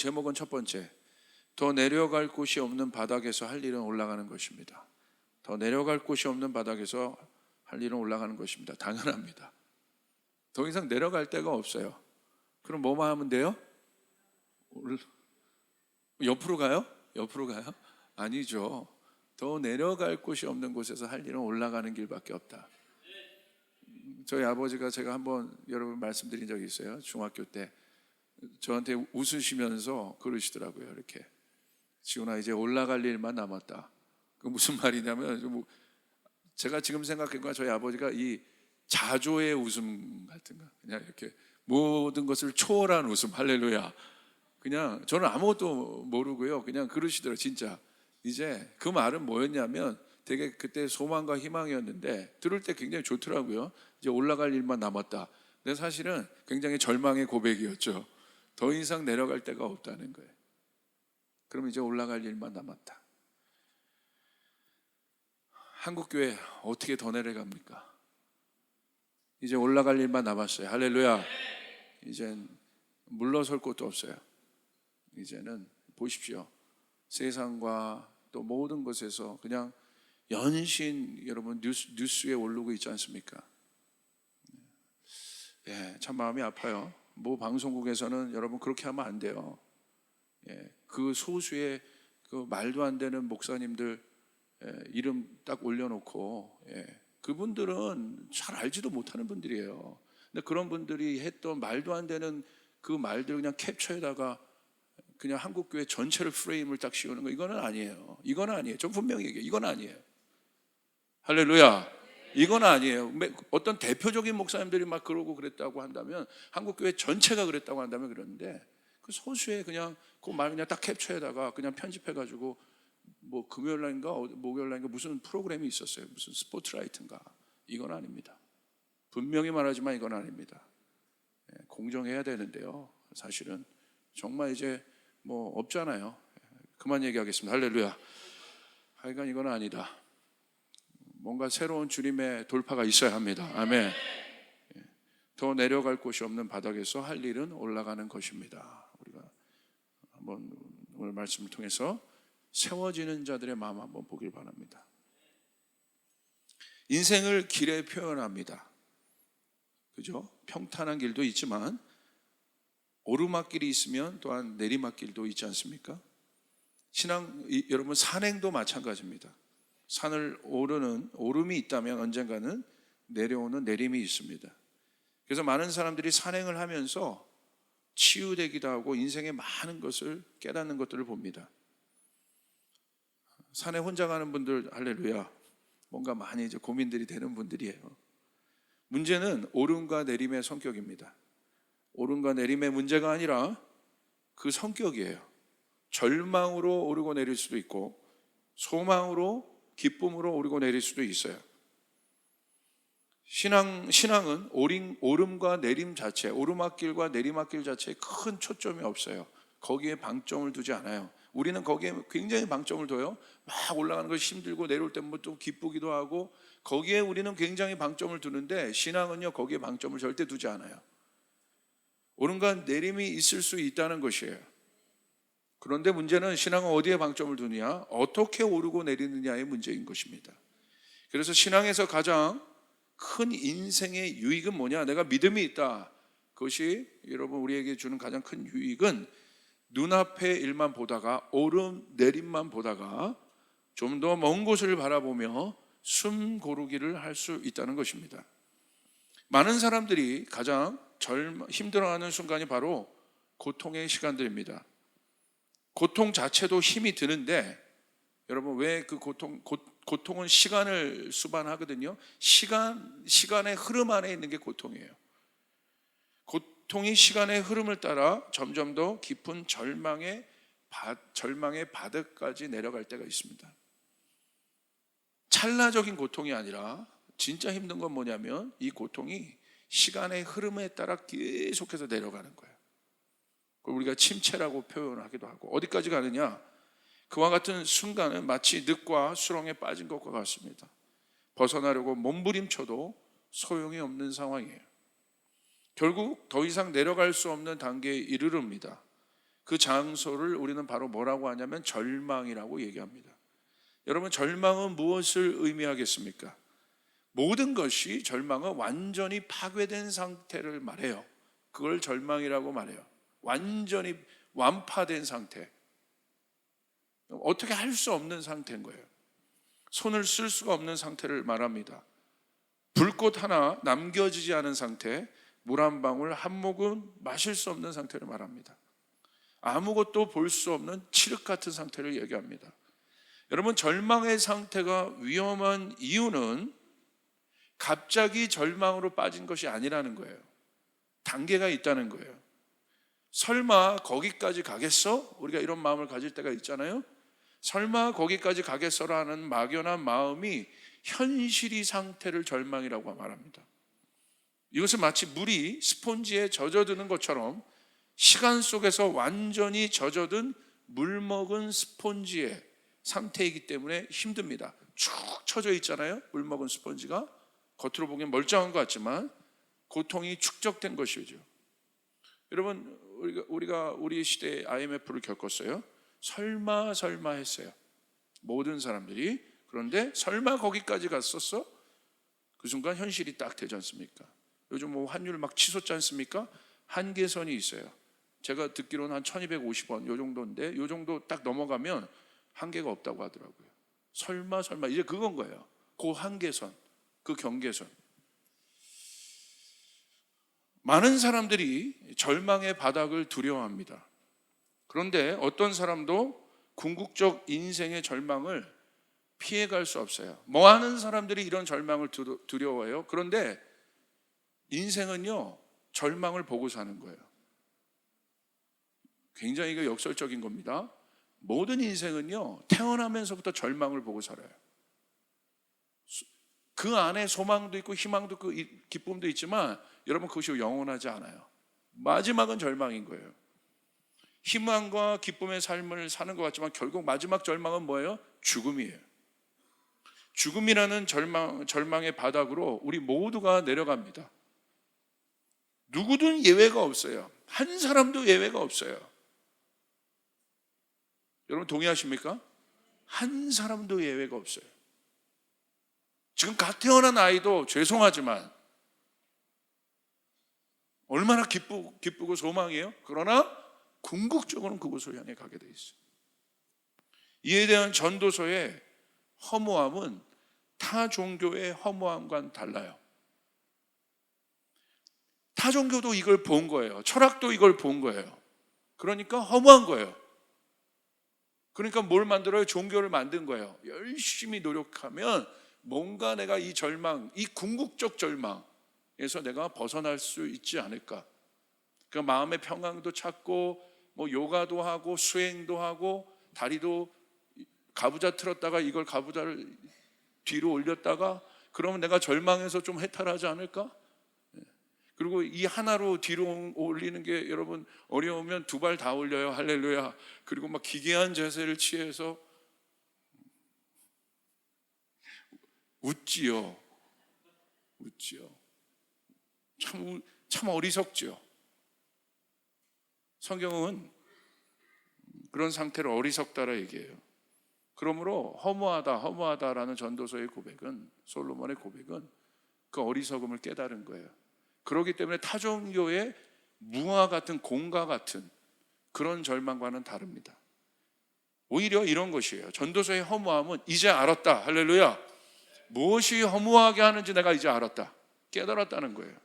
제목은 첫 번째, 더 내려갈 곳이 없는 바닥에서 할 일은 올라가는 것입니다. 더 내려갈 곳이 없는 바닥에서 할 일은 올라가는 것입니다. 당연합니다. 더 이상 내려갈 데가 없어요. 그럼 뭐만 하면 돼요? 옆으로 가요? 옆으로 가요? 아니죠. 더 내려갈 곳이 없는 곳에서 할 일은 올라가는 길밖에 없다. 저희 아버지가, 제가 한번 여러분 말씀드린 적이 있어요. 중학교 때 저한테 웃으시면서 그러시더라고요. 이렇게, 지훈아 이제 올라갈 일만 남았다. 그 무슨 말이냐면, 제가 지금 생각해보니까 저희 아버지가 이 자조의 웃음 같은가, 그냥 이렇게 모든 것을 초월한 웃음, 할렐루야. 그냥 저는 아무것도 모르고요, 그냥 그러시더라고요. 진짜 이제 그 말은 뭐였냐면, 되게 그때 소망과 희망이었는데 들을 때 굉장히 좋더라고요. 이제 올라갈 일만 남았다. 근데 사실은 굉장히 절망의 고백이었죠. 더 이상 내려갈 데가 없다는 거예요. 그럼 이제 올라갈 일만 남았다. 한국교회 어떻게 더 내려갑니까? 이제 올라갈 일만 남았어요. 할렐루야. 이젠 물러설 곳도 없어요. 이제는 보십시오. 세상과 또 모든 것에서 그냥 연신 여러분 뉴스에 오르고 있지 않습니까? 예, 참 마음이 아파요. 뭐 방송국에서는 여러분 그렇게 하면 안 돼요. 예, 그 소수의 그 말도 안 되는 목사님들 이름 딱 올려놓고, 그분들은 잘 알지도 못하는 분들이에요. 근데 그런 분들이 했던 말도 안 되는 그 말들 그냥 캡처에다가 그냥 한국교회 전체를 프레임을 딱 씌우는 거, 이거는 아니에요. 이건 아니에요. 좀 분명히 얘기해요. 이건 아니에요. 할렐루야. 이건 아니에요. 어떤 대표적인 목사님들이 막 그러고 그랬다고 한다면, 한국교회 전체가 그랬다고 한다면 그러는데, 그 소수의 그냥 그 말 그냥 딱 캡처에다가 그냥 편집해가지고, 뭐 금요일날인가 목요일날인가 무슨 프로그램이 있었어요. 무슨 스포트라이트인가. 이건 아닙니다. 분명히 말하지만 이건 아닙니다. 공정해야 되는데요, 사실은 정말 이제 뭐 없잖아요. 그만 얘기하겠습니다. 할렐루야. 하여간 이건 아니다. 뭔가 새로운 주님의 돌파가 있어야 합니다. 아멘. 더 내려갈 곳이 없는 바닥에서 할 일은 올라가는 것입니다. 우리가 한번 오늘 말씀을 통해서 세워지는 자들의 마음 한번 보길 바랍니다. 인생을 길에 표현합니다. 그죠? 평탄한 길도 있지만 오르막길이 있으면 또한 내리막길도 있지 않습니까? 여러분 산행도 마찬가지입니다. 산을 오르는 오름이 있다면 언젠가는 내려오는 내림이 있습니다. 그래서 많은 사람들이 산행을 하면서 치유되기도 하고 인생의 많은 것을 깨닫는 것들을 봅니다. 산에 혼자 가는 분들, 할렐루야, 뭔가 많이 이제 고민들이 되는 분들이에요. 문제는 오름과 내림의 성격입니다. 오름과 내림의 문제가 아니라 그 성격이에요. 절망으로 오르고 내릴 수도 있고, 소망으로, 기쁨으로 오르고 내릴 수도 있어요. 신앙은 오름과 내림 자체, 오르막길과 내리막길 자체에 큰 초점이 없어요. 거기에 방점을 두지 않아요. 우리는 거기에 굉장히 방점을 둬요. 막 올라가는 것이 힘들고 내려올 때 뭐 좀 기쁘기도 하고, 거기에 우리는 굉장히 방점을 두는데, 신앙은요 거기에 방점을 절대 두지 않아요. 오름과 내림이 있을 수 있다는 것이에요. 그런데 문제는 신앙은 어디에 방점을 두느냐, 어떻게 오르고 내리느냐의 문제인 것입니다. 그래서 신앙에서 가장 큰 인생의 유익은 뭐냐? 내가 믿음이 있다. 그것이 여러분 우리에게 주는 가장 큰 유익은 눈앞의 일만 보다가, 오름 내림만 보다가 좀 더 먼 곳을 바라보며 숨 고르기를 할 수 있다는 것입니다. 많은 사람들이 가장 힘들어하는 순간이 바로 고통의 시간들입니다. 고통 자체도 힘이 드는데, 여러분 왜 그 고통은 시간을 수반하거든요. 시간의 흐름 안에 있는 게 고통이에요. 고통이 시간의 흐름을 따라 점점 더 깊은 절망의 바닥까지 내려갈 때가 있습니다. 찰나적인 고통이 아니라 진짜 힘든 건 뭐냐면, 이 고통이 시간의 흐름에 따라 계속해서 내려가는 거예요. 그걸 우리가 침체라고 표현하기도 하고, 어디까지 가느냐, 그와 같은 순간은 마치 늪과 수렁에 빠진 것과 같습니다. 벗어나려고 몸부림쳐도 소용이 없는 상황이에요. 결국 더 이상 내려갈 수 없는 단계에 이르릅니다. 그 장소를 우리는 바로 뭐라고 하냐면 절망이라고 얘기합니다. 여러분, 절망은 무엇을 의미하겠습니까? 모든 것이, 절망은 완전히 파괴된 상태를 말해요. 그걸 절망이라고 말해요. 완전히 완파된 상태, 어떻게 할 수 없는 상태인 거예요. 손을 쓸 수가 없는 상태를 말합니다. 불꽃 하나 남겨지지 않은 상태, 물 한 방울 한 모금 마실 수 없는 상태를 말합니다. 아무것도 볼 수 없는 칠흑 같은 상태를 얘기합니다. 여러분, 절망의 상태가 위험한 이유는 갑자기 절망으로 빠진 것이 아니라는 거예요. 단계가 있다는 거예요. 설마 거기까지 가겠어? 우리가 이런 마음을 가질 때가 있잖아요. 설마 거기까지 가겠어라는 막연한 마음이 현실이 상태를 절망이라고 말합니다. 이것은 마치 물이 스폰지에 젖어드는 것처럼 시간 속에서 완전히 젖어든 물먹은 스폰지의 상태이기 때문에 힘듭니다. 축 처져 있잖아요. 물먹은 스폰지가 겉으로 보기엔 멀쩡한 것 같지만 고통이 축적된 것이죠. 여러분, 우리가 우리 시대의 IMF를 겪었어요. 설마 했어요, 모든 사람들이. 그런데 설마 거기까지 갔었어? 그 순간 현실이 딱 되지 않습니까? 요즘 뭐 환율 막 치솟지 않습니까? 한계선이 있어요. 제가 듣기로는 한 1250원 요 정도인데, 요 정도 딱 넘어가면 한계가 없다고 하더라고요. 설마 이제 그건 거예요. 그 한계선, 그 경계선. 많은 사람들이 절망의 바닥을 두려워합니다. 그런데 어떤 사람도 궁극적 인생의 절망을 피해갈 수 없어요. 뭐 하는 사람들이 이런 절망을 두려워해요? 그런데 인생은요, 절망을 보고 사는 거예요. 굉장히 이거 역설적인 겁니다. 모든 인생은요, 태어나면서부터 절망을 보고 살아요. 그 안에 소망도 있고 희망도 있고 기쁨도 있지만 여러분, 그것이 영원하지 않아요. 마지막은 절망인 거예요. 희망과 기쁨의 삶을 사는 것 같지만 결국 마지막 절망은 뭐예요? 죽음이에요. 죽음이라는 절망의 바닥으로 우리 모두가 내려갑니다. 누구든 예외가 없어요. 한 사람도 예외가 없어요. 여러분, 동의하십니까? 한 사람도 예외가 없어요. 지금 갓 태어난 아이도 죄송하지만 얼마나 기쁘고 소망이에요. 그러나 궁극적으로는 그곳을 향해 가게 돼 있어요. 이에 대한 전도서의 허무함은 타 종교의 허무함과는 달라요. 타 종교도 이걸 본 거예요. 철학도 이걸 본 거예요. 그러니까 허무한 거예요. 그러니까 뭘 만들어요? 종교를 만든 거예요. 열심히 노력하면 뭔가 내가 이 절망, 이 궁극적 절망에서 내가 벗어날 수 있지 않을까. 그 마음의 평강도 찾고 뭐 요가도 하고 수행도 하고 다리도 가부좌 틀었다가 이걸 가부좌를 뒤로 올렸다가 그러면 내가 절망해서 좀 해탈하지 않을까? 그리고 이 하나로 뒤로 올리는 게 여러분 어려우면 두 발 다 올려요. 할렐루야. 그리고 막 기괴한 자세를 취해서 웃지요. 참 어리석지요. 성경은 그런 상태를 어리석다라 얘기해요. 그러므로 허무하다라는 전도서의 고백은, 솔로몬의 고백은 그 어리석음을 깨달은 거예요. 그렇기 때문에 타종교의 무화 같은 공과 같은 그런 절망과는 다릅니다. 오히려 이런 것이에요. 전도서의 허무함은 이제 알았다. 할렐루야. 무엇이 허무하게 하는지 내가 이제 알았다. 깨달았다는 거예요.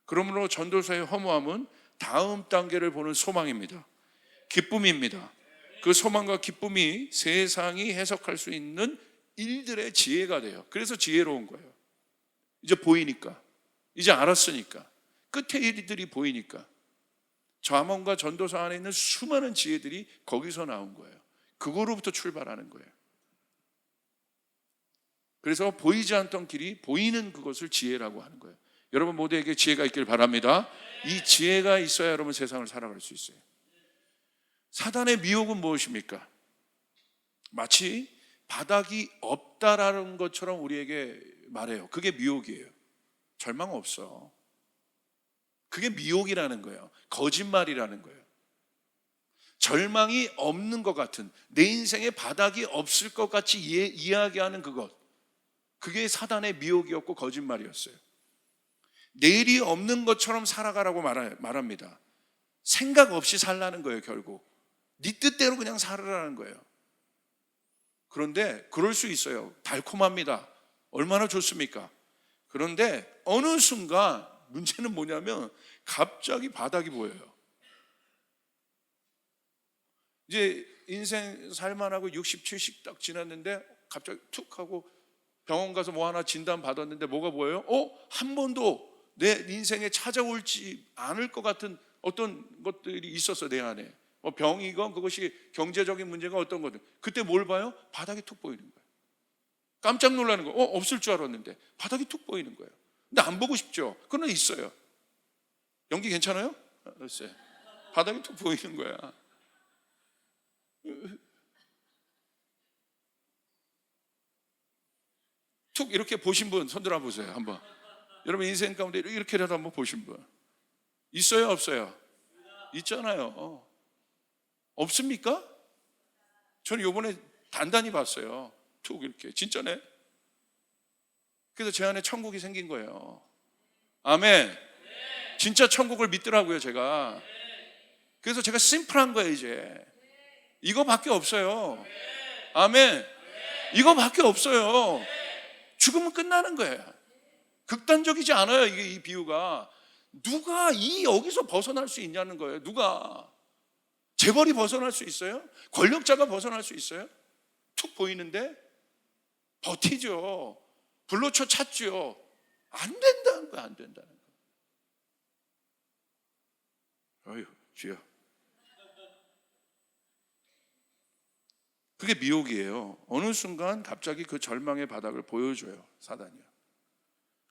그러므로 전도서의 허무함은 다음 단계를 보는 소망입니다. 기쁨입니다. 그 소망과 기쁨이 세상이 해석할 수 있는 일들의 지혜가 돼요. 그래서 지혜로운 거예요. 이제 보이니까, 이제 알았으니까, 끝의 일들이 보이니까. 잠언과 전도서 안에 있는 수많은 지혜들이 거기서 나온 거예요. 그거로부터 출발하는 거예요. 그래서 보이지 않던 길이 보이는 그것을 지혜라고 하는 거예요. 여러분 모두에게 지혜가 있길 바랍니다. 이 지혜가 있어야 여러분 세상을 살아갈 수 있어요. 사단의 미혹은 무엇입니까? 마치 바닥이 없다라는 것처럼 우리에게 말해요. 그게 미혹이에요. 절망 없어. 그게 미혹이라는 거예요. 거짓말이라는 거예요. 절망이 없는 것 같은, 내 인생에 바닥이 없을 것 같이 이야기하는 그것, 그게 사단의 미혹이었고 거짓말이었어요. 내일이 없는 것처럼 살아가라고 말합니다. 생각 없이 살라는 거예요. 결국 네 뜻대로 그냥 살으라는 거예요. 그런데 그럴 수 있어요. 달콤합니다. 얼마나 좋습니까? 그런데 어느 순간 문제는 뭐냐면 갑자기 바닥이 보여요. 이제 인생 살만하고 60, 70 딱 지났는데 갑자기 툭 하고 병원 가서 뭐 하나 진단 받았는데 뭐가 보여요? 한 번도 내 인생에 찾아올지 않을 것 같은 어떤 것들이 있었어. 내 안에 병이건 그것이 경제적인 문제가 어떤 거든, 그때 뭘 봐요? 바닥이 툭 보이는 거예요. 깜짝 놀라는 거예요. 없을 줄 알았는데 바닥이 툭 보이는 거예요. 근데 안 보고 싶죠. 그러나 있어요. 연기 괜찮아요? 글쎄, 바닥이 툭 보이는 거야. 툭 이렇게 보신 분 손 들어 보세요. 한번. 여러분 인생 가운데 이렇게라도 한번 보신 분 있어요? 없어요? 있잖아요. 없습니까? 저는 요번에 단단히 봤어요. 툭 이렇게. 진짜네. 그래서 제 안에 천국이 생긴 거예요. 아멘. 진짜 천국을 믿더라고요, 제가. 그래서 제가 심플한 거예요, 이제. 이거밖에 없어요. 아멘. 이거밖에 없어요. 죽으면 끝나는 거예요. 극단적이지 않아요, 이게. 이 비유가. 누가 여기서 벗어날 수 있냐는 거예요. 누가. 재벌이 벗어날 수 있어요? 권력자가 벗어날 수 있어요? 툭 보이는데 버티죠. 불로초 찾죠. 안 된다는 거야. 안 된다는 거야. 어휴, 주여. 그게 미혹이에요. 어느 순간 갑자기 그 절망의 바닥을 보여줘요, 사단이요.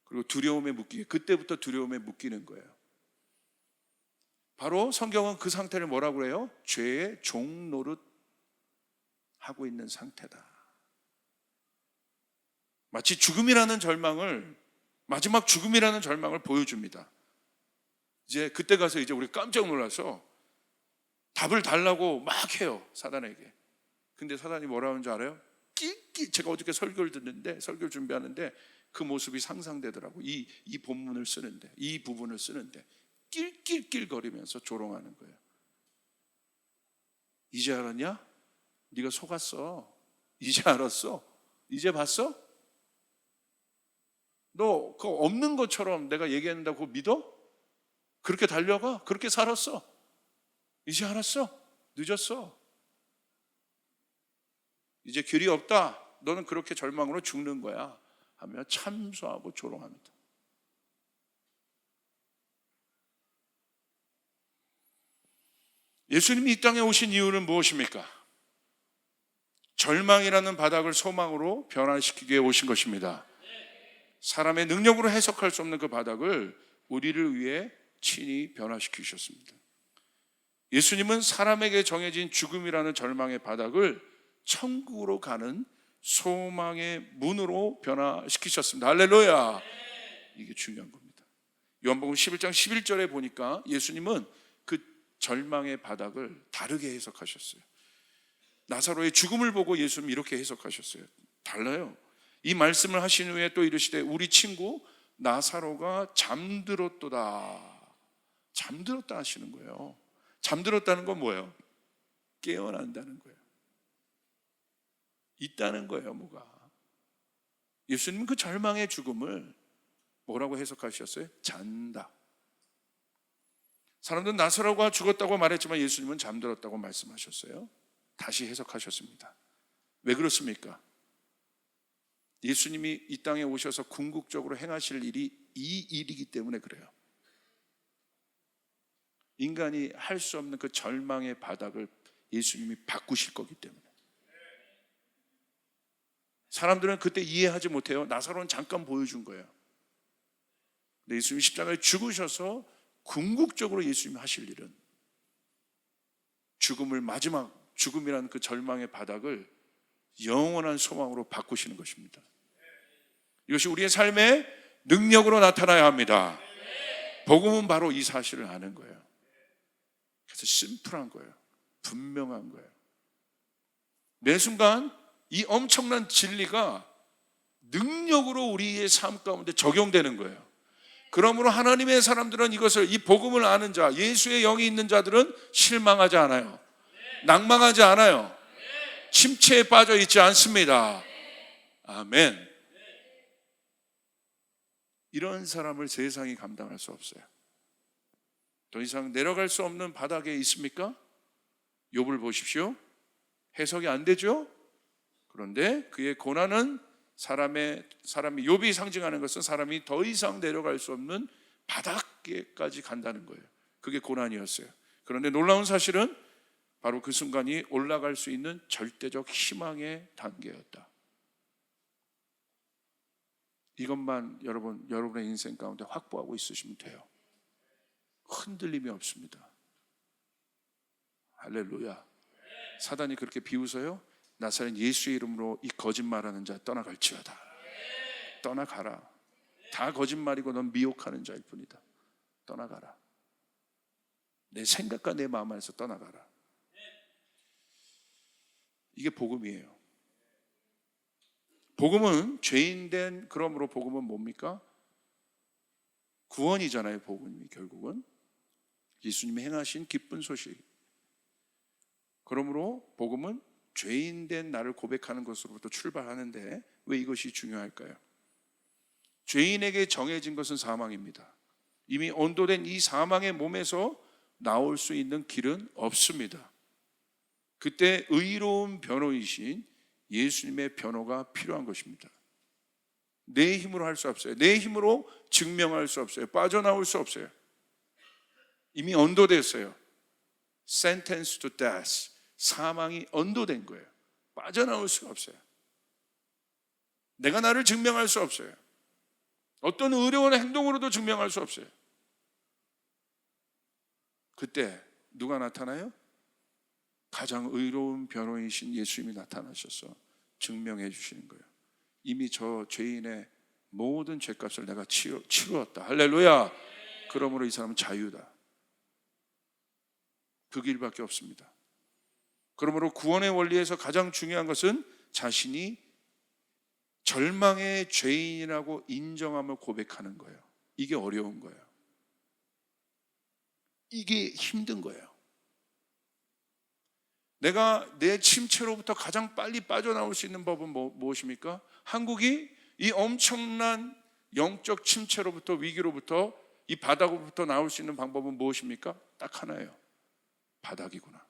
그리고 두려움에 묶이게, 그때부터 두려움에 묶이는 거예요. 바로 성경은 그 상태를 뭐라고 그래요? 죄의 종노릇 하고 있는 상태다. 마치 죽음이라는 절망을, 마지막 죽음이라는 절망을 보여줍니다. 이제 그때 가서 이제 우리 깜짝 놀라서 답을 달라고 막 해요, 사단에게. 근데 사단이 뭐라고 하는 줄 알아요? 제가 어저께 설교를 준비하는데 그 모습이 상상되더라고. 이 본문을 쓰는데, 이 부분을 쓰는데 낄낄낄거리면서 조롱하는 거예요. 이제 알았냐? 네가 속았어. 이제 알았어? 이제 봤어? 너 그거 없는 것처럼 내가 얘기한다고 믿어? 그렇게 달려가? 그렇게 살았어? 이제 알았어? 늦었어. 이제 길이 없다. 너는 그렇게 절망으로 죽는 거야 하며 참소하고 조롱합니다. 예수님이 이 땅에 오신 이유는 무엇입니까? 절망이라는 바닥을 소망으로 변화시키기 위해 오신 것입니다. 사람의 능력으로 해석할 수 없는 그 바닥을 우리를 위해 친히 변화시키셨습니다. 예수님은 사람에게 정해진 죽음이라는 절망의 바닥을 천국으로 가는 소망의 문으로 변화시키셨습니다. 할렐루야. 이게 중요한 겁니다. 요한복음 11장 11절에 보니까 예수님은 그 절망의 바닥을 다르게 해석하셨어요. 나사로의 죽음을 보고 예수님이 이렇게 해석하셨어요. 달라요. 이 말씀을 하신 후에 또 이르시되 우리 친구 나사로가 잠들었도다. 잠들었다 하시는 거예요. 잠들었다는 건 뭐예요? 깨어난다는 거예요. 있다는 거예요. 뭐가. 예수님은 그 절망의 죽음을 뭐라고 해석하셨어요? 잔다. 사람들은 나사로가 죽었다고 말했지만 예수님은 잠들었다고 말씀하셨어요. 다시 해석하셨습니다. 왜 그렇습니까? 예수님이 이 땅에 오셔서 궁극적으로 행하실 일이 이 일이기 때문에 그래요. 인간이 할 수 없는 그 절망의 바닥을 예수님이 바꾸실 거기 때문에. 사람들은 그때 이해하지 못해요. 나사로는 잠깐 보여준 거예요. 근데 예수님이 십자가에 죽으셔서 궁극적으로 예수님이 하실 일은 죽음이라는 그 절망의 바닥을 영원한 소망으로 바꾸시는 것입니다. 이것이 우리의 삶의 능력으로 나타나야 합니다. 복음은 바로 이 사실을 아는 거예요. 그래서 심플한 거예요. 분명한 거예요. 매 순간 이 엄청난 진리가 능력으로 우리의 삶 가운데 적용되는 거예요. 그러므로 하나님의 사람들은 이것을, 이 복음을 아는 자, 예수의 영이 있는 자들은 실망하지 않아요. 낭망하지 않아요. 침체에 빠져 있지 않습니다. 아멘. 이런 사람을 세상이 감당할 수 없어요. 더 이상 내려갈 수 없는 바닥에 있습니까? 욥을 보십시오. 해석이 안 되죠? 그런데 그의 고난은 사람이 욥이 상징하는 것은 사람이 더 이상 내려갈 수 없는 바닥에까지 간다는 거예요. 그게 고난이었어요. 그런데 놀라운 사실은 바로 그 순간이 올라갈 수 있는 절대적 희망의 단계였다. 이것만 여러분의 인생 가운데 확보하고 있으시면 돼요. 흔들림이 없습니다. 할렐루야. 사단이 그렇게 비웃어요. 나사렛 예수의 이름으로 이 거짓말하는 자 떠나갈지어다. 떠나가라. 다 거짓말이고 넌 미혹하는 자일 뿐이다. 떠나가라. 내 생각과 내 마음 안에서 떠나가라. 이게 복음이에요. 복음은 죄인된, 그러므로 복음은 뭡니까? 구원이잖아요. 복음이 결국은 예수님이 행하신 기쁜 소식. 그러므로 복음은 죄인된 나를 고백하는 것으로부터 출발하는데 왜 이것이 중요할까요? 죄인에게 정해진 것은 사망입니다. 이미 언도된 이 사망의 몸에서 나올 수 있는 길은 없습니다. 그때 의로운 변호이신 예수님의 변호가 필요한 것입니다. 내 힘으로 할 수 없어요. 내 힘으로 증명할 수 없어요. 빠져나올 수 없어요. 이미 언도됐어요. Sentence to death. 사망이 언도된 거예요. 빠져나올 수가 없어요. 내가 나를 증명할 수 없어요. 어떤 의로운 행동으로도 증명할 수 없어요. 그때 누가 나타나요? 가장 의로운 변호인이신 예수님이 나타나셔서 증명해 주시는 거예요. 이미 저 죄인의 모든 죄값을 내가 치루었다. 할렐루야. 그러므로 이 사람은 자유다. 그 길밖에 없습니다. 그러므로 구원의 원리에서 가장 중요한 것은 자신이 절망의 죄인이라고 인정함을 고백하는 거예요. 이게 어려운 거예요. 이게 힘든 거예요. 내가 내 침체로부터 가장 빨리 빠져나올 수 있는 법은 무엇입니까? 한국이 이 엄청난 영적 침체로부터, 위기로부터, 이 바닥으로부터 나올 수 있는 방법은 무엇입니까? 딱 하나예요. 바닥이구나.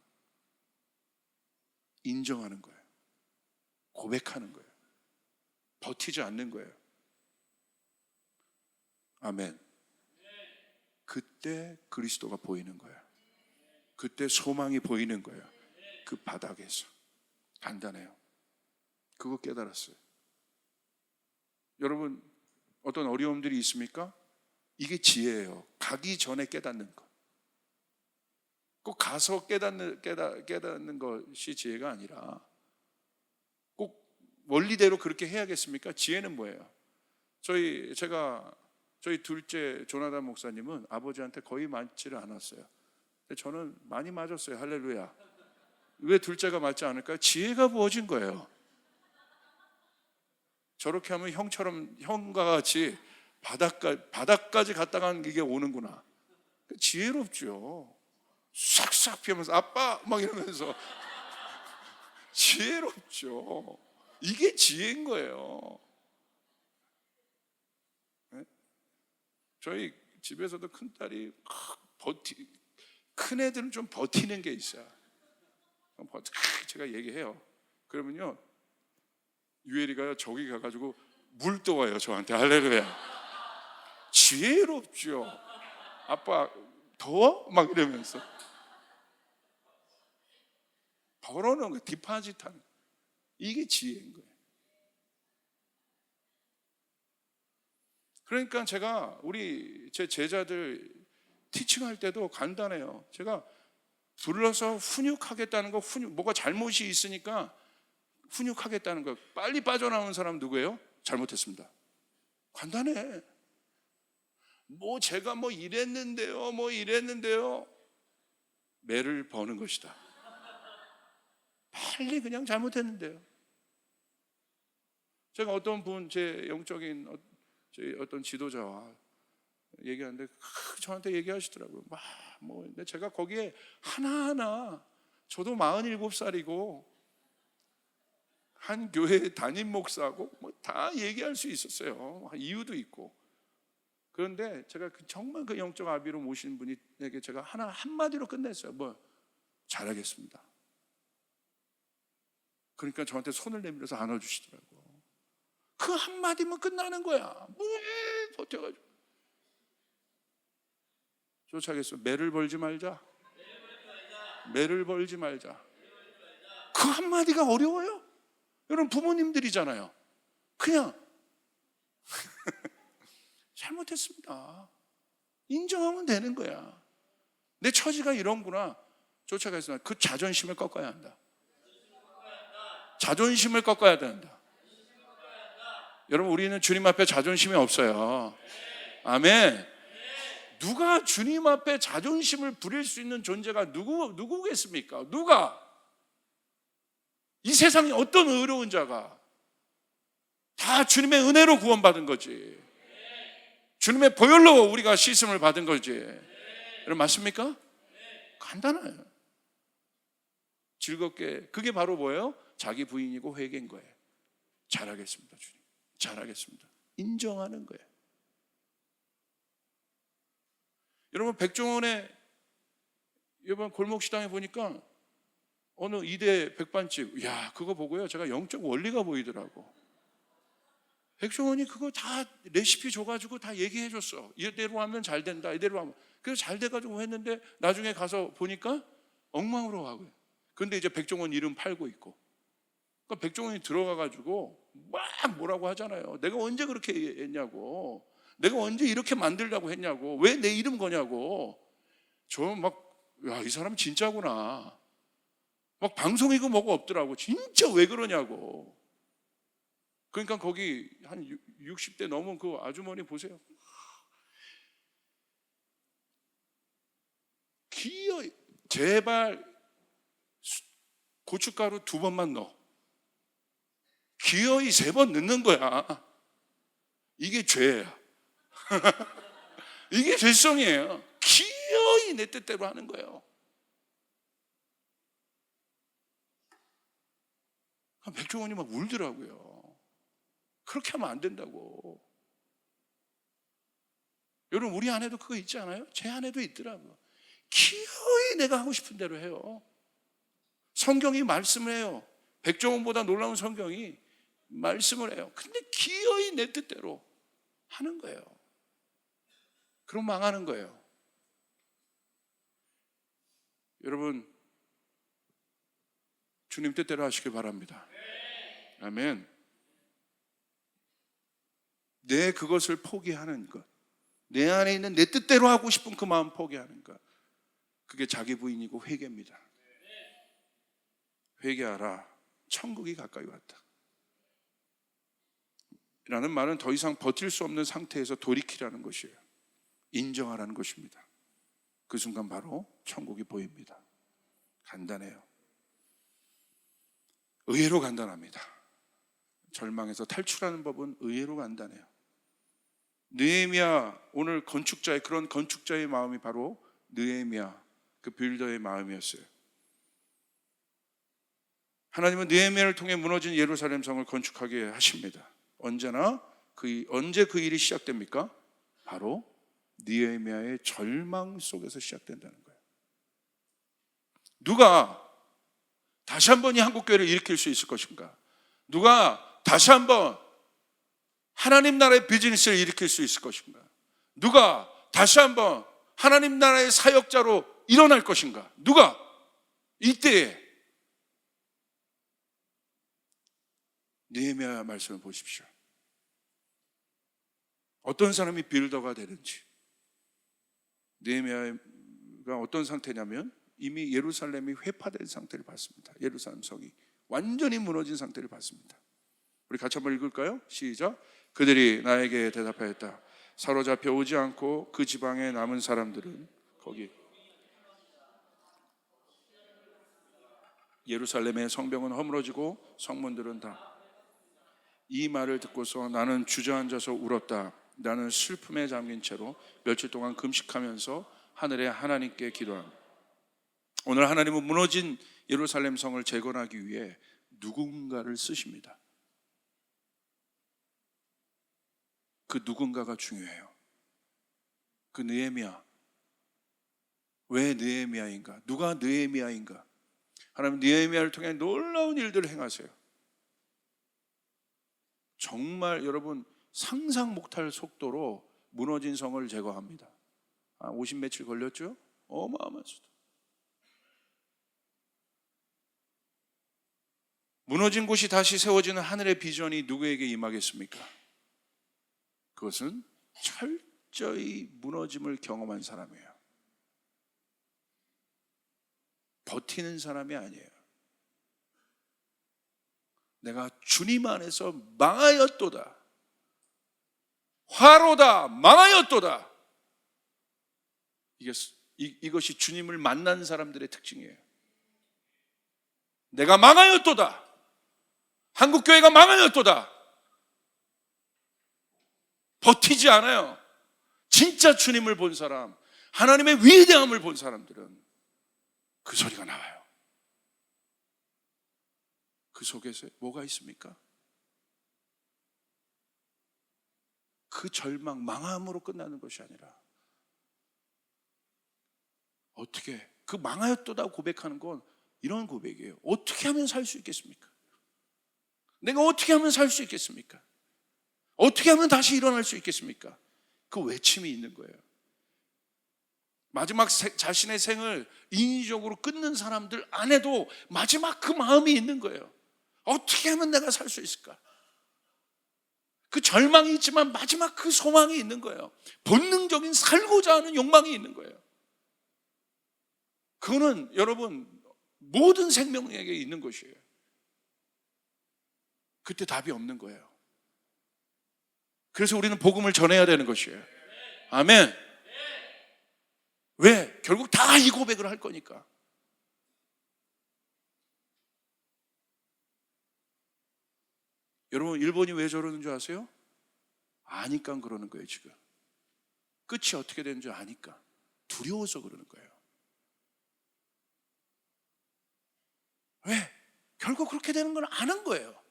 인정하는 거예요. 고백하는 거예요. 버티지 않는 거예요. 아멘. 그때 그리스도가 보이는 거예요. 그때 소망이 보이는 거예요. 그 바닥에서. 간단해요. 그거 깨달았어요. 여러분, 어떤 어려움들이 있습니까? 이게 지혜예요. 가기 전에 깨닫는 것. 꼭 가서 깨닫는 것이 지혜가 아니라 꼭 원리대로 그렇게 해야겠습니까? 지혜는 뭐예요? 저희 둘째 조나단 목사님은 아버지한테 거의 맞지를 않았어요. 근데 저는 많이 맞았어요. 할렐루야. 왜 둘째가 맞지 않을까요? 지혜가 부어진 거예요. 저렇게 하면 형과 같이 바닥까지 갔다간 이게 오는구나. 지혜롭죠. 싹싹 피하면서 아빠 막 이러면서 지혜롭죠. 이게 지혜인 거예요. 네? 저희 집에서도 큰딸이 큰 애들은 좀 버티는 게 있어요. 제가 얘기해요. 그러면요, 유엘이가 저기 가가지고 물 떠와요 저한테. 할렐루야. 지혜롭죠. 아빠 더워? 막 이러면서 벌어놓은 거, 뒷파짓하는, 이게 지혜인 거예요. 그러니까 제가 제 제자들 티칭할 때도 간단해요. 제가 불러서 훈육하겠다는 거, 뭐가 잘못이 있으니까 훈육하겠다는 거. 빨리 빠져나오는 사람 누구예요? 잘못했습니다. 간단해. 제가 이랬는데요. 매를 버는 것이다. 빨리 그냥 잘못했는데요. 제가 어떤 분, 제 영적인 어떤 지도자와 얘기하는데 저한테 얘기하시더라고요. 근데 제가 거기에 하나하나, 저도 47살이고 한 교회 담임 목사고 다 얘기할 수 있었어요. 이유도 있고. 그런데 제가 정말 그 영적 아비로 모신 분에게 제가 한마디로 끝냈어요. 잘하겠습니다. 그러니까 저한테 손을 내밀어서 안아주시더라고요. 그 한마디면 끝나는 거야. 왜 버텨가지고. 쫓아겠어. 매를 벌지 말자. 매를 벌지 말자. 그 한마디가 어려워요? 여러분 부모님들이잖아요. 그냥 잘못했습니다. 인정하면 되는 거야. 내 처지가 이런구나. 쫓아가서 그 자존심을 꺾어야 한다. 자존심을 꺾어야 된다. 여러분 우리는 주님 앞에 자존심이 없어요. 아멘. 누가 주님 앞에 자존심을 부릴 수 있는 존재가 누구겠습니까? 누가? 이 세상에 어떤 의로운 자가? 다 주님의 은혜로 구원받은 거지. 주님의 보혈로 우리가 씻음을 받은 거지. 여러분 맞습니까? 간단해요. 즐겁게. 그게 바로 뭐예요? 자기 부인이고 회개인 거예요. 잘하겠습니다 주님. 잘하겠습니다. 인정하는 거예요. 여러분 백종원의 이번 골목시장에 보니까 어느 2대 백반집, 그거 보고요 제가 영적 원리가 보이더라고. 백종원이 그거 다 레시피 줘가지고 다 얘기해 줬어. 이대로 하면 잘 된다, 이대로 하면. 그래서 잘 돼가지고 했는데 나중에 가서 보니까 엉망으로 하고요. 근데 이제 백종원 이름 팔고 있고. 그러니까 백종원이 들어가가지고 막 뭐라고 하잖아요. 내가 언제 그렇게 했냐고, 내가 언제 이렇게 만들려고 했냐고, 왜 내 이름 거냐고. 저 이 사람 진짜구나. 막 방송이고 뭐고 없더라고. 진짜 왜 그러냐고. 그러니까 거기 한 60대 넘은 그 아주머니 보세요. 기어이, 제발 고춧가루 2번만 넣어. 기어이 3번 넣는 거야. 이게 죄야. 이게 죄성이에요. 기어이 내 뜻대로 하는 거예요. 백종원이 막 울더라고요. 그렇게 하면 안 된다고. 여러분 우리 안에도 그거 있지 않아요? 제 안에도 있더라고요. 기어이 내가 하고 싶은 대로 해요. 성경이 말씀을 해요. 백종원보다 놀라운 성경이 말씀을 해요. 근데 기어이 내 뜻대로 하는 거예요. 그럼 망하는 거예요. 여러분 주님 뜻대로 하시길 바랍니다. 아멘. 내 그것을 포기하는 것, 내 안에 있는 내 뜻대로 하고 싶은 그 마음 포기하는 것, 그게 자기 부인이고 회개입니다. 회개하라, 천국이 가까이 왔다 라는 말은 더 이상 버틸 수 없는 상태에서 돌이키라는 것이에요. 인정하라는 것입니다. 그 순간 바로 천국이 보입니다. 간단해요. 의외로 간단합니다. 절망에서 탈출하는 법은 의외로 간단해요. 느헤미야, 오늘 건축자의, 그런 건축자의 마음이 바로 느헤미야, 그 빌더의 마음이었어요. 하나님은 느헤미야를 통해 무너진 예루살렘 성을 건축하게 하십니다. 언제 그 일이 시작됩니까? 바로 느헤미야의 절망 속에서 시작된다는 거예요. 누가 다시 한번 이 한국교회를 일으킬 수 있을 것인가? 누가 다시 한번 하나님 나라의 비즈니스를 일으킬 수 있을 것인가? 누가 다시 한번 하나님 나라의 사역자로 일어날 것인가? 누가? 이때에 느헤미야 말씀을 보십시오. 어떤 사람이 빌더가 되는지. 느헤미야가 어떤 상태냐면 이미 예루살렘이 회파된 상태를 봤습니다. 예루살렘 성이 완전히 무너진 상태를 봤습니다. 우리 같이 한번 읽을까요? 시작. 그들이 나에게 대답하였다. 사로잡혀 오지 않고 그 지방에 남은 사람들은 거기 예루살렘의 성벽은 허물어지고 성문들은 다. 이 말을 듣고서 나는 주저앉아서 울었다. 나는 슬픔에 잠긴 채로 며칠 동안 금식하면서 하늘의 하나님께 기도합니다. 오늘 하나님은 무너진 예루살렘 성을 재건하기 위해 누군가를 쓰십니다. 그 누군가가 중요해요. 그 느헤미야. 왜 느헤미야인가? 누가 느헤미야인가? 하나님 느헤미야를 통해 놀라운 일들을 행하세요. 정말 여러분 상상 못할 속도로 무너진 성을 제거합니다. 50 며칠 걸렸죠? 어마어마한 수도. 무너진 곳이 다시 세워지는 하늘의 비전이 누구에게 임하겠습니까? 그것은 철저히 무너짐을 경험한 사람이에요. 버티는 사람이 아니에요. 내가 주님 안에서 망하였도다. 화로다. 망하였도다. 이것이 주님을 만난 사람들의 특징이에요. 내가 망하였도다. 한국교회가 망하였도다. 버티지 않아요. 진짜 주님을 본 사람, 하나님의 위대함을 본 사람들은 그 소리가 나와요. 그 속에서 뭐가 있습니까? 그 절망, 망함으로 끝나는 것이 아니라 어떻게 그 망하였도다 고백하는 건 이런 고백이에요. 어떻게 하면 살 수 있겠습니까? 내가 어떻게 하면 살 수 있겠습니까? 어떻게 하면 다시 일어날 수 있겠습니까? 그 외침이 있는 거예요. 마지막 자신의 생을 인위적으로 끊는 사람들 안에도 마지막 그 마음이 있는 거예요. 어떻게 하면 내가 살 수 있을까? 그 절망이 있지만 마지막 그 소망이 있는 거예요. 본능적인 살고자 하는 욕망이 있는 거예요. 그거는 여러분 모든 생명에게 있는 것이에요. 그때 답이 없는 거예요. 그래서 우리는 복음을 전해야 되는 것이에요. 아멘. 왜? 결국 다 이 고백을 할 거니까. 여러분 일본이 왜 저러는 줄 아세요? 아니까 그러는 거예요. 지금 끝이 어떻게 되는 줄 아니까. 두려워서 그러는 거예요. 왜? 결국 그렇게 되는 걸 아는 거예요.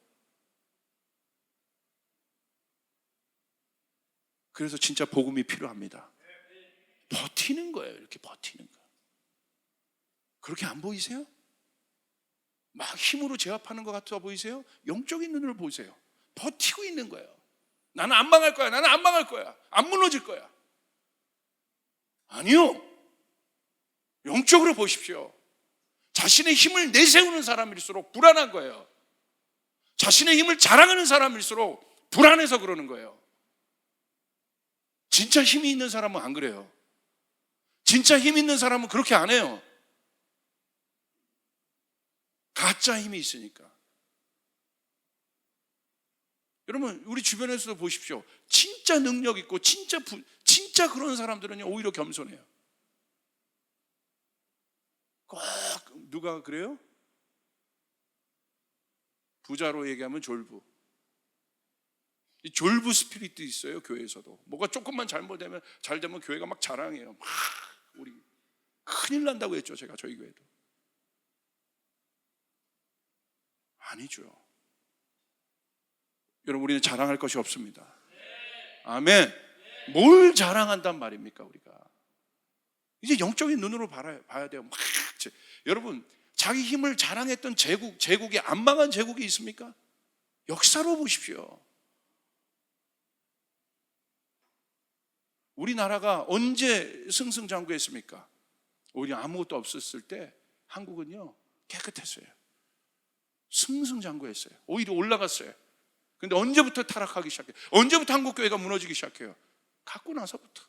그래서 진짜 복음이 필요합니다. 버티는 거예요. 이렇게 버티는 거. 그렇게 안 보이세요? 막 힘으로 제압하는 것 같아 보이세요? 영적인 눈으로 보세요. 버티고 있는 거예요. 나는 안 망할 거야. 나는 안 망할 거야. 안 무너질 거야. 아니요. 영적으로 보십시오. 자신의 힘을 내세우는 사람일수록 불안한 거예요. 자신의 힘을 자랑하는 사람일수록 불안해서 그러는 거예요. 진짜 힘이 있는 사람은 안 그래요. 진짜 힘 있는 사람은 그렇게 안 해요. 가짜 힘이 있으니까. 여러분 우리 주변에서도 보십시오. 진짜 능력 있고 진짜 그런 사람들은요 오히려 겸손해요. 꼭 누가 그래요? 부자로 얘기하면 졸부. 이 졸부 스피릿도 있어요. 교회에서도 뭐가 조금만 잘 되면 교회가 막 자랑해요. 막 우리 큰일 난다고 했죠. 제가 저희 교회도. 아니죠. 여러분 우리는 자랑할 것이 없습니다. 아멘. 뭘 자랑한단 말입니까 우리가? 이제 영적인 눈으로 봐야 돼요. 막 여러분 자기 힘을 자랑했던 제국이 안 망한 제국이 있습니까? 역사로 보십시오. 우리나라가 언제 승승장구했습니까? 오히려 아무것도 없었을 때 한국은요 깨끗했어요. 승승장구했어요. 오히려 올라갔어요. 근데 언제부터 타락하기 시작해요? 언제부터 한국교회가 무너지기 시작해요? 갖고 나서부터,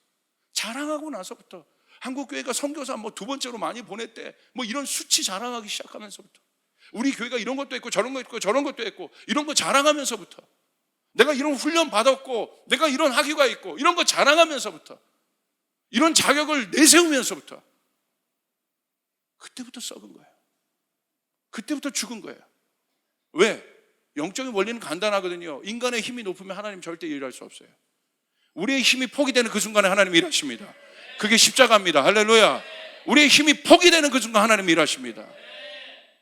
자랑하고 나서부터. 한국교회가 선교사 두 번째로 많이 보냈대, 이런 수치 자랑하기 시작하면서부터, 우리 교회가 이런 것도 했고 저런 것도 했고 저런 것도 했고 이런 거 자랑하면서부터, 내가 이런 훈련 받았고 내가 이런 학위가 있고 이런 거 자랑하면서부터, 이런 자격을 내세우면서부터, 그때부터 썩은 거예요. 그때부터 죽은 거예요. 왜? 영적인 원리는 간단하거든요. 인간의 힘이 높으면 하나님 절대 일할 수 없어요. 우리의 힘이 포기되는 그 순간에 하나님 일하십니다. 그게 십자가입니다. 할렐루야. 우리의 힘이 포기되는 그 순간 하나님 일하십니다.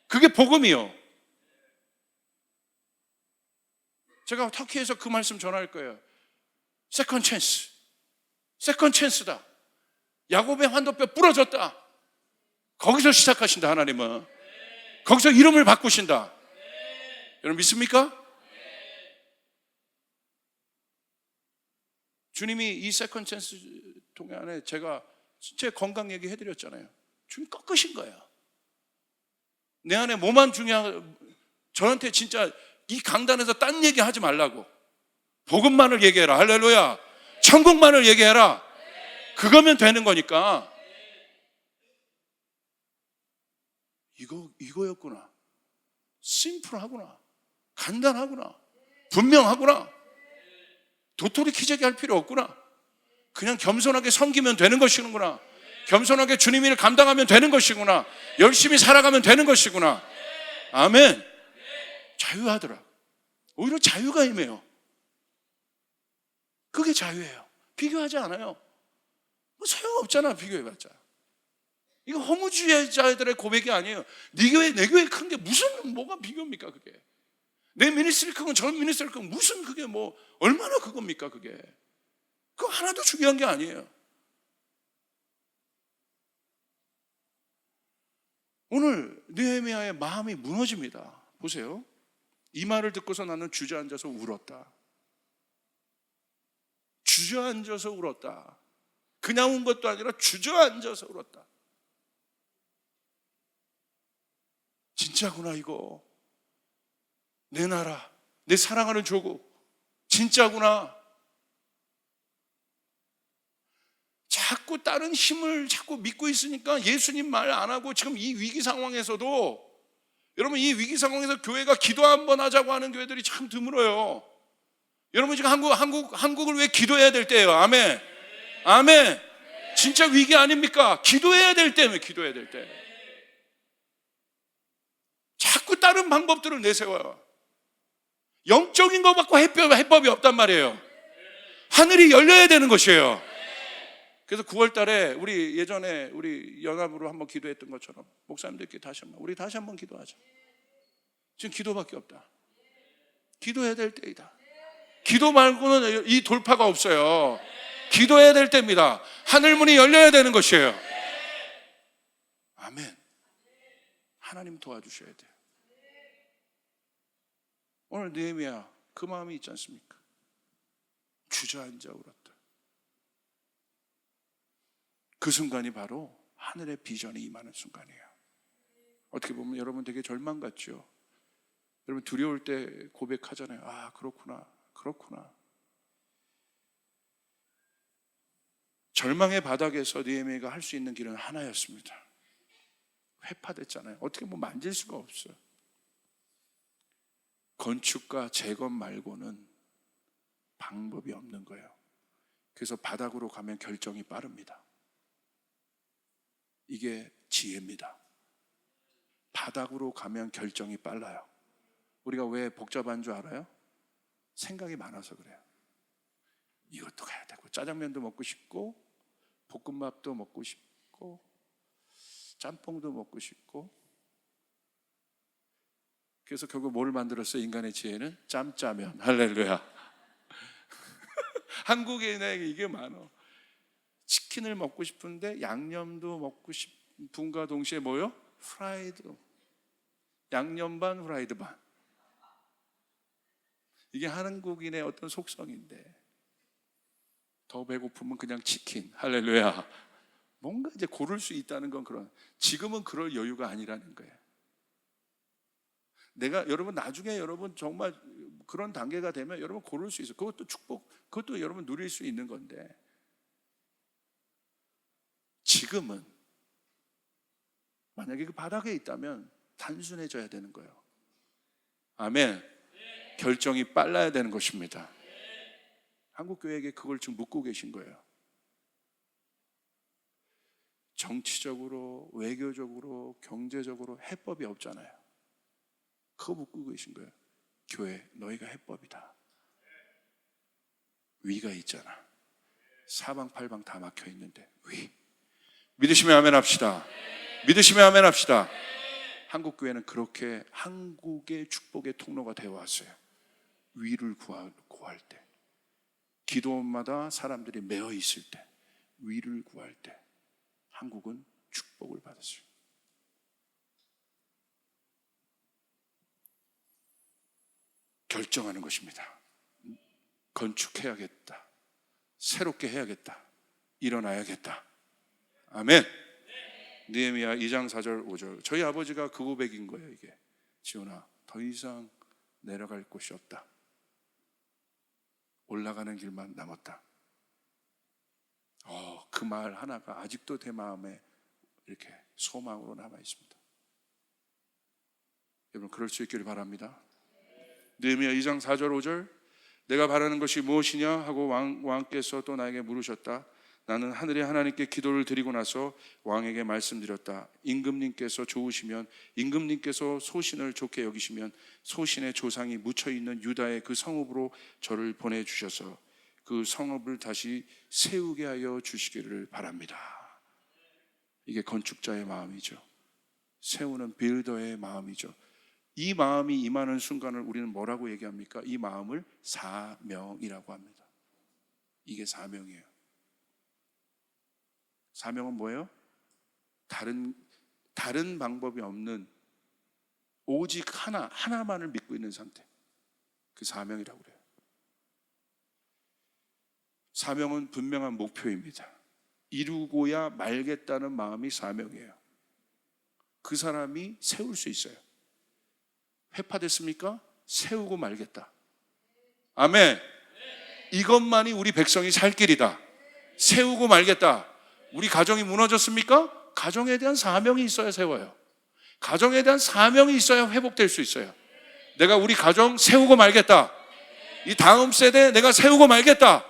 그게 복음이요. 제가 터키에서 그 말씀 전할 거예요. 세컨 찬스. 세컨 찬스다. 야곱의 환도뼈 부러졌다. 거기서 시작하신다, 하나님은. 거기서 이름을 바꾸신다. 여러분 믿습니까? 주님이 이 세컨 찬스 동안에 제가 제 건강 얘기 해드렸잖아요. 주님 꺾으신 거예요. 내 안에 뭐만 중요한, 저한테 진짜 이 강단에서 딴 얘기 하지 말라고. 복음만을 얘기해라. 할렐루야. 천국만을 얘기해라. 그거면 되는 거니까. 이거였구나. 심플하구나. 간단하구나. 분명하구나. 도토리 키재기 할 필요 없구나. 그냥 겸손하게 섬기면 되는 것이구나. 겸손하게 주님 일을 감당하면 되는 것이구나. 열심히 살아가면 되는 것이구나. 아멘. 자유하더라. 오히려 자유가 임해요. 그게 자유예요. 비교하지 않아요. 뭐 소용없잖아, 비교해봤자. 이거 허무주의자들의 고백이 아니에요. 네 교회, 내 교회 큰 게 무슨, 뭐가 비교입니까, 그게. 내 미니스트리 큰 건 저 미니스트리 큰 건 무슨, 그게 뭐, 얼마나 그겁니까, 그게. 그거 하나도 중요한 게 아니에요. 오늘 느헤미야의 마음이 무너집니다. 보세요. 이 말을 듣고서 나는 주저앉아서 울었다. 주저앉아서 울었다. 그냥 운 것도 아니라 주저앉아서 울었다. 진짜구나 이거. 내 나라, 내 사랑하는 조국 진짜구나. 자꾸 다른 힘을 자꾸 믿고 있으니까 예수님 말 안 하고 지금 이 위기 상황에서도, 여러분 이 위기 상황에서 교회가 기도 한번 하자고 하는 교회들이 참 드물어요. 여러분 지금 한국을 왜 기도해야 될 때예요? 아멘. 아멘. 진짜 위기 아닙니까? 기도해야 될 때면 기도해야 될 때. 자꾸 다른 방법들을 내세워요. 영적인 거 갖고 해법이 없단 말이에요. 하늘이 열려야 되는 것이에요. 그래서 9월 달에 우리 예전에 우리 연합으로 한번 기도했던 것처럼 목사님들끼리 우리 다시 한번 기도하자. 지금 기도밖에 없다. 기도해야 될 때이다. 기도 말고는 이 돌파가 없어요. 기도해야 될 때입니다. 하늘문이 열려야 되는 것이에요. 아멘. 하나님 도와주셔야 돼요. 오늘 느헤미야 그 마음이 있지 않습니까? 주저앉아 울었다. 그 순간이 바로 하늘의 비전이 임하는 순간이에요. 어떻게 보면 여러분 되게 절망 같죠? 여러분 두려울 때 고백하잖아요. 아 그렇구나. 절망의 바닥에서 느헤미야가 할 수 있는 길은 하나였습니다. 회파됐잖아요. 어떻게 뭐 만질 수가 없어요. 건축과 재건 말고는 방법이 없는 거예요. 그래서 바닥으로 가면 결정이 빠릅니다. 이게 지혜입니다. 바닥으로 가면 결정이 빨라요. 우리가 왜 복잡한 줄 알아요? 생각이 많아서 그래요. 이것도 가야 되고 짜장면도 먹고 싶고 볶음밥도 먹고 싶고 짬뽕도 먹고 싶고. 그래서 결국 뭘 만들었어요? 인간의 지혜는 짬짜면. 할렐루야. 한국인에게 이게 많아. 치킨을 먹고 싶은데 양념도 먹고 싶은가 동시에 뭐요? 프라이드. 양념 반 프라이드 반. 이게 한국인의 어떤 속성인데, 더 배고프면 그냥 치킨. 할렐루야. 뭔가 이제 고를 수 있다는 건 그런, 지금은 그럴 여유가 아니라는 거예요. 여러분 나중에 여러분 정말 그런 단계가 되면 여러분 고를 수 있어요. 그것도 축복, 그것도 여러분 누릴 수 있는 건데, 지금은 만약에 그 바닥에 있다면 단순해져야 되는 거예요. 아멘. 결정이 빨라야 되는 것입니다. 한국교회에게 그걸 지금 묻고 계신 거예요. 정치적으로, 외교적으로, 경제적으로 해법이 없잖아요. 그거 묻고 계신 거예요. 교회, 너희가 해법이다. 위가 있잖아. 사방팔방 다 막혀 있는데 위. 믿으시면 아멘 합시다. 믿으시면 아멘 합시다. 한국 교회는 그렇게 한국의 축복의 통로가 되어 왔어요. 위를 구할 때, 기도마다 사람들이 매어 있을 때, 위를 구할 때 한국은 축복을 받았어요. 결정하는 것입니다. 건축해야겠다. 새롭게 해야겠다. 일어나야겠다. 아멘. 느헤미야 2장 4절 5절. 저희 아버지가 그 고백인 거예요. 이게 지훈아, 더 이상 내려갈 곳이 없다. 올라가는 길만 남았다. 그 말 하나가 아직도 내 마음에 이렇게 소망으로 남아 있습니다. 여러분, 그럴 수 있기를 바랍니다. 느헤미야 2장 4절 5절. 내가 바라는 것이 무엇이냐 하고 왕께서 또 나에게 물으셨다. 나는 하늘의 하나님께 기도를 드리고 나서 왕에게 말씀드렸다. 임금님께서 좋으시면, 임금님께서 소신을 좋게 여기시면 소신의 조상이 묻혀있는 유다의 그 성읍으로 저를 보내주셔서 그 성읍을 다시 세우게 하여 주시기를 바랍니다. 이게 건축자의 마음이죠. 세우는 빌더의 마음이죠. 이 마음이 임하는 순간을 우리는 뭐라고 얘기합니까? 이 마음을 사명이라고 합니다. 이게 사명이에요. 사명은 뭐예요? 다른 방법이 없는 오직 하나만을 믿고 있는 상태. 그 사명이라고 그래요. 사명은 분명한 목표입니다. 이루고야 말겠다는 마음이 사명이에요. 그 사람이 세울 수 있어요. 회파됐습니까? 세우고 말겠다. 아멘. 이것만이 우리 백성이 살 길이다. 세우고 말겠다. 우리 가정이 무너졌습니까? 가정에 대한 사명이 있어야 세워요. 가정에 대한 사명이 있어야 회복될 수 있어요. 내가 우리 가정 세우고 말겠다. 이 다음 세대 내가 세우고 말겠다.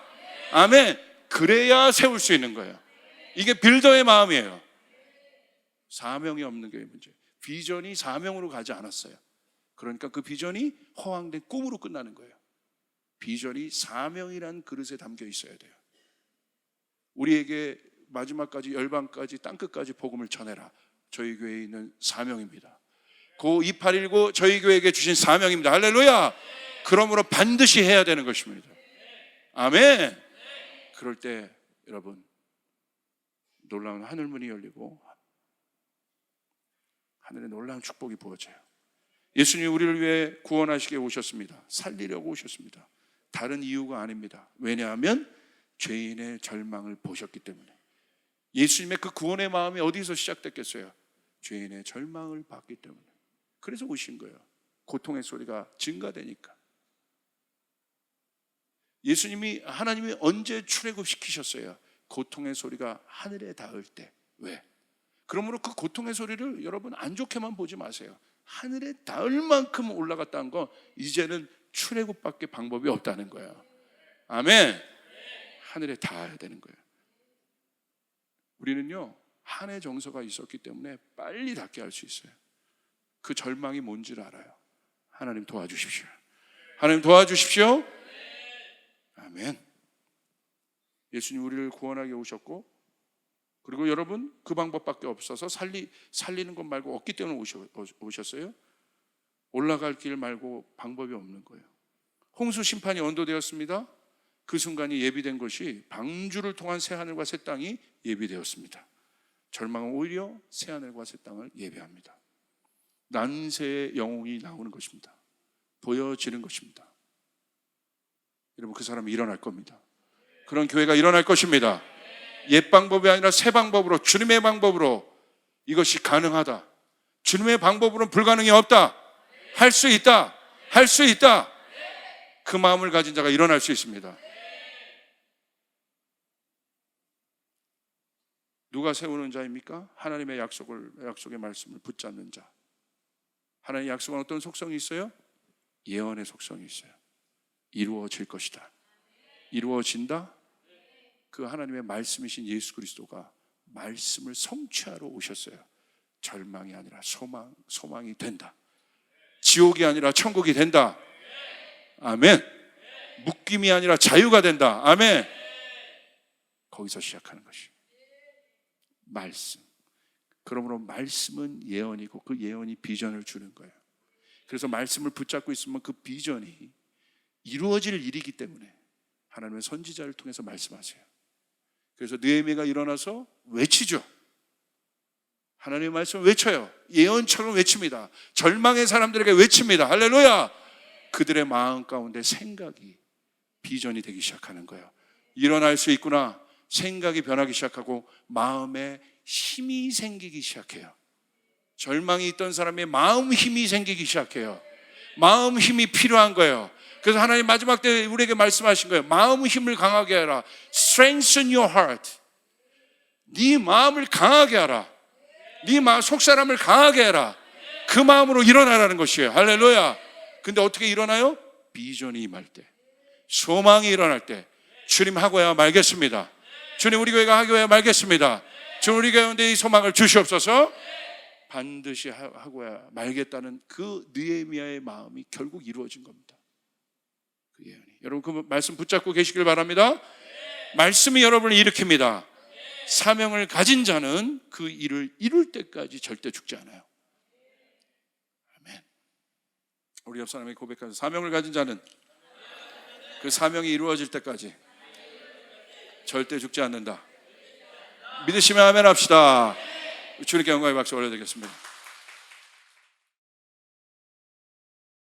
아멘. 그래야 세울 수 있는 거예요. 이게 빌더의 마음이에요. 사명이 없는 게 문제예요. 비전이 사명으로 가지 않았어요. 그러니까 그 비전이 허황된 꿈으로 끝나는 거예요. 비전이 사명이란 그릇에 담겨 있어야 돼요. 우리에게 마지막까지 열방까지 땅끝까지 복음을 전해라. 저희 교회에 있는 사명입니다. 고 2819 저희 교회에게 주신 사명입니다. 할렐루야. 그러므로 반드시 해야 되는 것입니다. 아멘. 그럴 때 여러분, 놀라운 하늘문이 열리고 하늘에 놀라운 축복이 부어져요. 예수님이 우리를 위해 구원하시게 오셨습니다. 살리려고 오셨습니다. 다른 이유가 아닙니다. 왜냐하면 죄인의 절망을 보셨기 때문에. 예수님의 그 구원의 마음이 어디서 시작됐겠어요? 죄인의 절망을 받기 때문에. 그래서 오신 거예요. 고통의 소리가 증가되니까. 하나님이 언제 출애굽시키셨어요? 고통의 소리가 하늘에 닿을 때. 왜? 그러므로 그 고통의 소리를 여러분 안 좋게만 보지 마세요. 하늘에 닿을 만큼 올라갔다는 건 이제는 출애굽밖에 방법이 없다는 거예요. 아멘. 하늘에 닿아야 되는 거예요. 우리는요, 한 해 정서가 있었기 때문에 빨리 닿게 할 수 있어요. 그 절망이 뭔지를 알아요. 하나님 도와주십시오. 하나님 도와주십시오. 아멘. 예수님 우리를 구원하게 오셨고, 그리고 여러분 그 방법밖에 없어서 살리는 것 말고 없기 때문에 오셨어요. 올라갈 길 말고 방법이 없는 거예요. 홍수 심판이 언도되었습니다. 그 순간이 예비된 것이 방주를 통한 새하늘과 새 땅이 예비되었습니다. 절망은 오히려 새하늘과 새 땅을 예배합니다. 난세의 영웅이 나오는 것입니다. 보여지는 것입니다. 여러분, 그 사람이 일어날 겁니다. 그런 교회가 일어날 것입니다. 옛 방법이 아니라 새 방법으로, 주님의 방법으로 이것이 가능하다. 주님의 방법으로는 불가능이 없다. 할 수 있다. 할 수 있다. 그 마음을 가진 자가 일어날 수 있습니다. 누가 세우는 자입니까? 하나님의 약속의 말씀을 붙잡는 자. 하나님의 약속은 어떤 속성이 있어요? 예언의 속성이 있어요. 이루어질 것이다. 이루어진다? 그 하나님의 말씀이신 예수 그리스도가 말씀을 성취하러 오셨어요. 절망이 아니라 소망이 된다. 지옥이 아니라 천국이 된다. 아멘. 묶임이 아니라 자유가 된다. 아멘. 거기서 시작하는 것이 말씀. 그러므로 말씀은 예언이고 그 예언이 비전을 주는 거예요. 그래서 말씀을 붙잡고 있으면 그 비전이 이루어질 일이기 때문에 하나님은 선지자를 통해서 말씀하세요. 그래서 느헤미야가 일어나서 외치죠. 하나님의 말씀을 외쳐요. 예언처럼 외칩니다. 절망의 사람들에게 외칩니다. 할렐루야. 그들의 마음 가운데 생각이 비전이 되기 시작하는 거예요. 일어날 수 있구나. 생각이 변하기 시작하고 마음에 힘이 생기기 시작해요. 절망이 있던 사람의 마음 힘이 생기기 시작해요. 마음 힘이 필요한 거예요. 그래서 하나님 마지막 때 우리에게 말씀하신 거예요. 마음 힘을 강하게 하라. Strengthen your heart. 네 마음을 강하게 하라. 네 마음 속사람을 강하게 해라. 그 마음으로 일어나라는 것이에요. 할렐루야. 근데 어떻게 일어나요? 비전이 임할 때, 소망이 일어날 때 주님 하고야 말겠습니다. 주님 우리 교회가 하고야 말겠습니다. 주님 우리 가운데 이 소망을 주시옵소서. 반드시 하고야 말겠다는 그 느헤미야의 마음이 결국 이루어진 겁니다. 그 예언이. 여러분 그 말씀 붙잡고 계시길 바랍니다. 말씀이 여러분을 일으킵니다. 사명을 가진 자는 그 일을 이룰 때까지 절대 죽지 않아요. 아멘. 우리 옆 사람에게 고백하는 사명을 가진 자는 그 사명이 이루어질 때까지 절대 죽지 않는다. 믿으시면 아멘 합시다. 주님께 영광의 박수 올려드리겠습니다.